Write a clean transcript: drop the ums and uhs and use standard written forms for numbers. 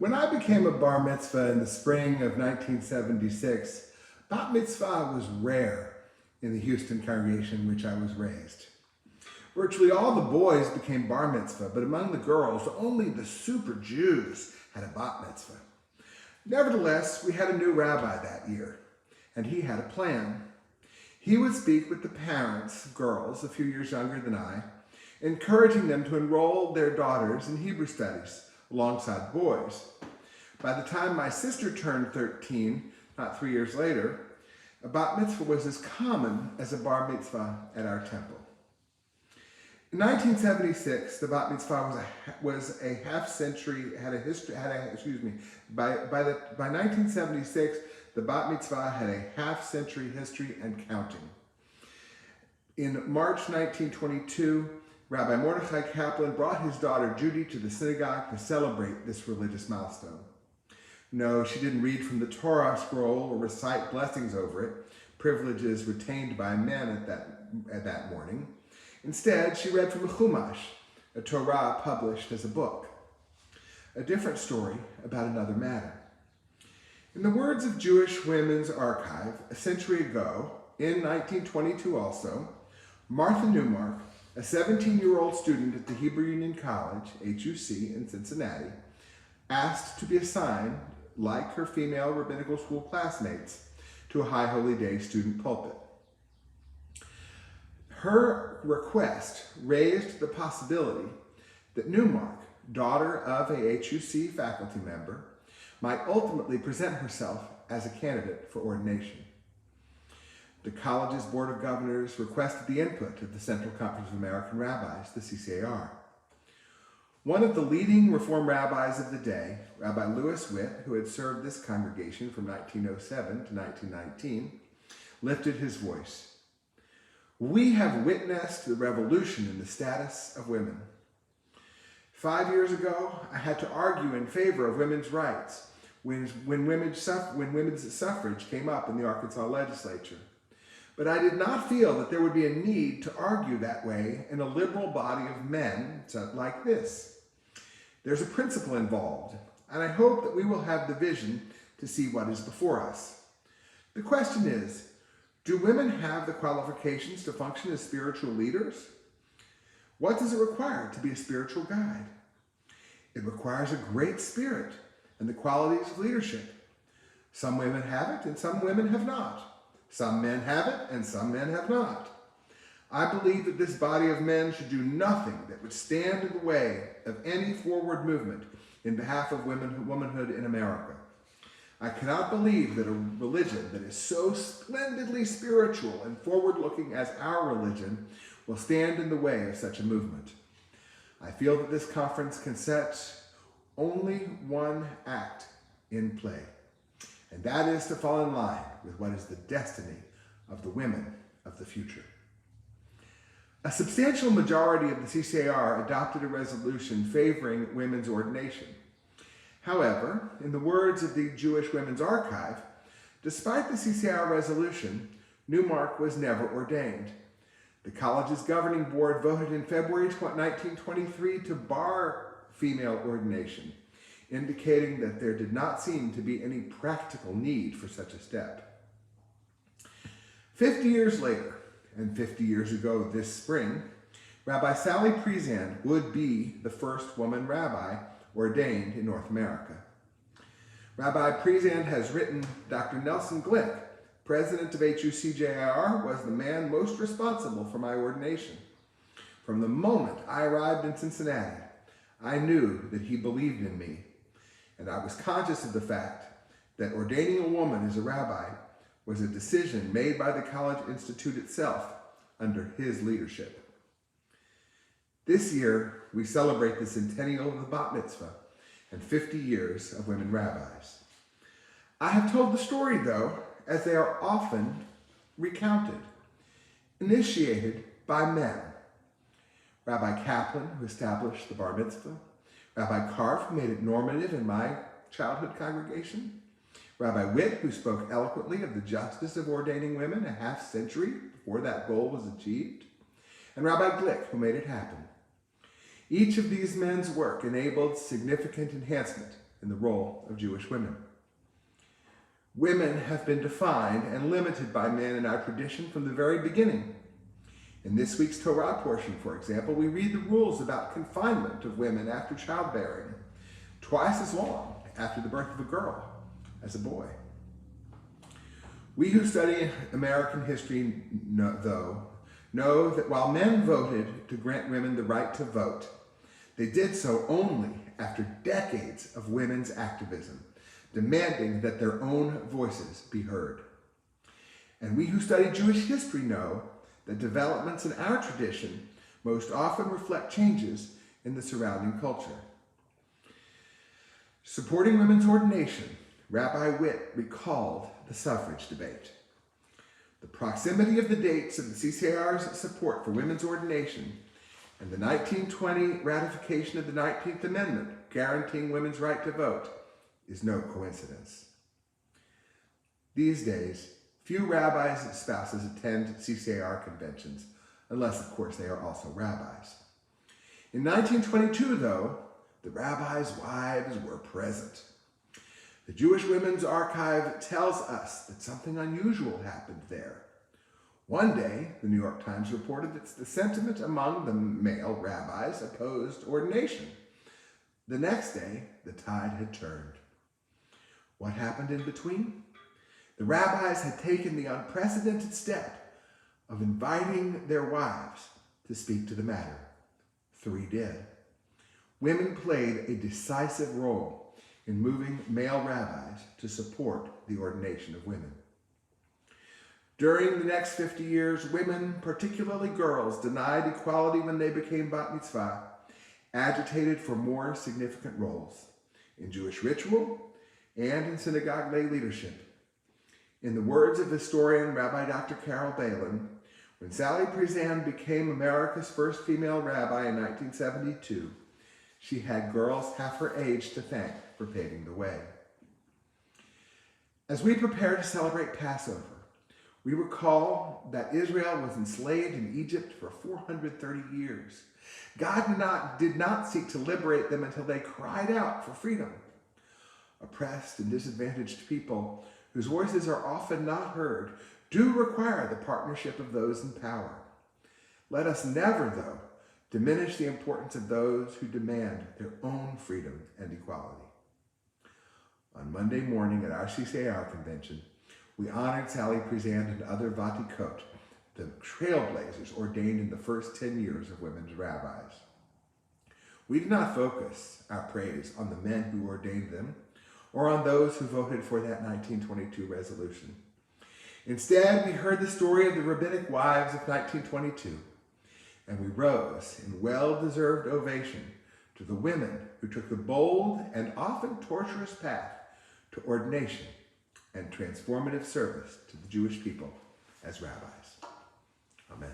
When I became a bar mitzvah in the spring of 1976, bat mitzvah was rare in the Houston congregation in which I was raised. Virtually all the boys became bar mitzvah, but among the girls, only the super Jews had a bat mitzvah. Nevertheless, we had a new rabbi that year, and he had a plan. He would speak with the parents of girls a few years younger than I, encouraging them to enroll their daughters in Hebrew studies alongside boys. By the time my sister turned 13, not 3 years later, a bat mitzvah was as common as a bar mitzvah at our temple. In 1976, the bat mitzvah was a half century, by 1976, the bat mitzvah had a half century history and counting. In March 1922, Rabbi Mordechai Kaplan brought his daughter Judy to the synagogue to celebrate this religious milestone. No, she didn't read from the Torah scroll or recite blessings over it, privileges retained by men at that morning. Instead, she read from a Chumash, a Torah published as a book. A different story about another matter. In the words of Jewish Women's Archive, a century ago, in 1922 also, Martha Newmark, a 17-year-old student at the Hebrew Union College, HUC, in Cincinnati, asked to be assigned, like her female rabbinical school classmates, to a High Holy Day student pulpit. Her request raised the possibility that Newmark, daughter of a HUC faculty member, might ultimately present herself as a candidate for ordination. The college's Board of Governors requested the input of the Central Conference of American Rabbis, the CCAR. One of the leading Reform rabbis of the day, Rabbi Louis Witt, who had served this congregation from 1907 to 1919, lifted his voice. "We have witnessed the revolution in the status of women. 5 years ago, I had to argue in favor of women's rights when women's suffrage came up in the Arkansas legislature. But I did not feel that there would be a need to argue that way in a liberal body of men like this. There's a principle involved, and I hope that we will have the vision to see what is before us. The question is, do women have the qualifications to function as spiritual leaders? What does it require to be a spiritual guide? It requires a great spirit and the qualities of leadership. Some women have it and some women have not. Some men have it and some men have not. I believe that this body of men should do nothing that would stand in the way of any forward movement in behalf of womanhood in America. I cannot believe that a religion that is so splendidly spiritual and forward-looking as our religion will stand in the way of such a movement. I feel that this conference can set only one act in play, and that is to fall in line with what is the destiny of the women of the future." A substantial majority of the CCAR adopted a resolution favoring women's ordination. However, in the words of the Jewish Women's Archive, despite the CCAR resolution, Newmark was never ordained. The college's governing board voted in February 1923 to bar female ordination, indicating that there did not seem to be any practical need for such a step. 50 years later, and 50 years ago this spring, Rabbi Sally Priesand would be the first woman rabbi ordained in North America. Rabbi Priesand has written, "Dr. Nelson Glick, president of HUCJIR, was the man most responsible for my ordination. From the moment I arrived in Cincinnati, I knew that he believed in me, and I was conscious of the fact that ordaining a woman as a rabbi was a decision made by the College Institute itself under his leadership." This year, we celebrate the centennial of the bat mitzvah and 50 years of women rabbis. I have told the story, though, as they are often recounted, initiated by men. Rabbi Kaplan, who established the bar mitzvah, Rabbi Karf, who made it normative in my childhood congregation, Rabbi Witt, who spoke eloquently of the justice of ordaining women a half century before that goal was achieved, and Rabbi Glick, who made it happen. Each of these men's work enabled significant enhancement in the role of Jewish women. Women have been defined and limited by men in our tradition from the very beginning. In this week's Torah portion, for example, we read the rules about confinement of women after childbearing, twice as long after the birth of a girl as a boy. We who study American history know that while men voted to grant women the right to vote, they did so only after decades of women's activism, demanding that their own voices be heard. And we who study Jewish history know that developments in our tradition most often reflect changes in the surrounding culture. Supporting women's ordination, Rabbi Witt recalled the suffrage debate. The proximity of the dates of the CCAR's support for women's ordination and the 1920 ratification of the 19th Amendment guaranteeing women's right to vote is no coincidence. These days, few rabbis and spouses attend CCAR conventions, unless, of course, they are also rabbis. In 1922, though, the rabbis' wives were present. The Jewish Women's Archive tells us that something unusual happened there. One day, the New York Times reported that the sentiment among the male rabbis opposed ordination. The next day, the tide had turned. What happened in between? The rabbis had taken the unprecedented step of inviting their wives to speak to the matter. 3 did. Women played a decisive role in moving male rabbis to support the ordination of women. During the next 50 years, women, particularly girls, denied equality when they became bat mitzvah, agitated for more significant roles in Jewish ritual and in synagogue lay leadership. In the words of historian Rabbi Dr. Carol Balin, when Sally Priesand became America's first female rabbi in 1972, she had girls half her age to thank for paving the way. As we prepare to celebrate Passover, we recall that Israel was enslaved in Egypt for 430 years. God did not seek to liberate them until they cried out for freedom. Oppressed and disadvantaged people, whose voices are often not heard, do require the partnership of those in power. Let us never, though, diminish the importance of those who demand their own freedom and equality. On Monday morning at our CCAR convention, we honored Sally Priesand and other Vatikot, the trailblazers ordained in the first 10 years of women's rabbis. We did not focus our praise on the men who ordained them or on those who voted for that 1922 resolution. Instead, we heard the story of the rabbinic wives of 1922, and we rose in well-deserved ovation to the women who took the bold and often torturous path to ordination and transformative service to the Jewish people as rabbis. Amen.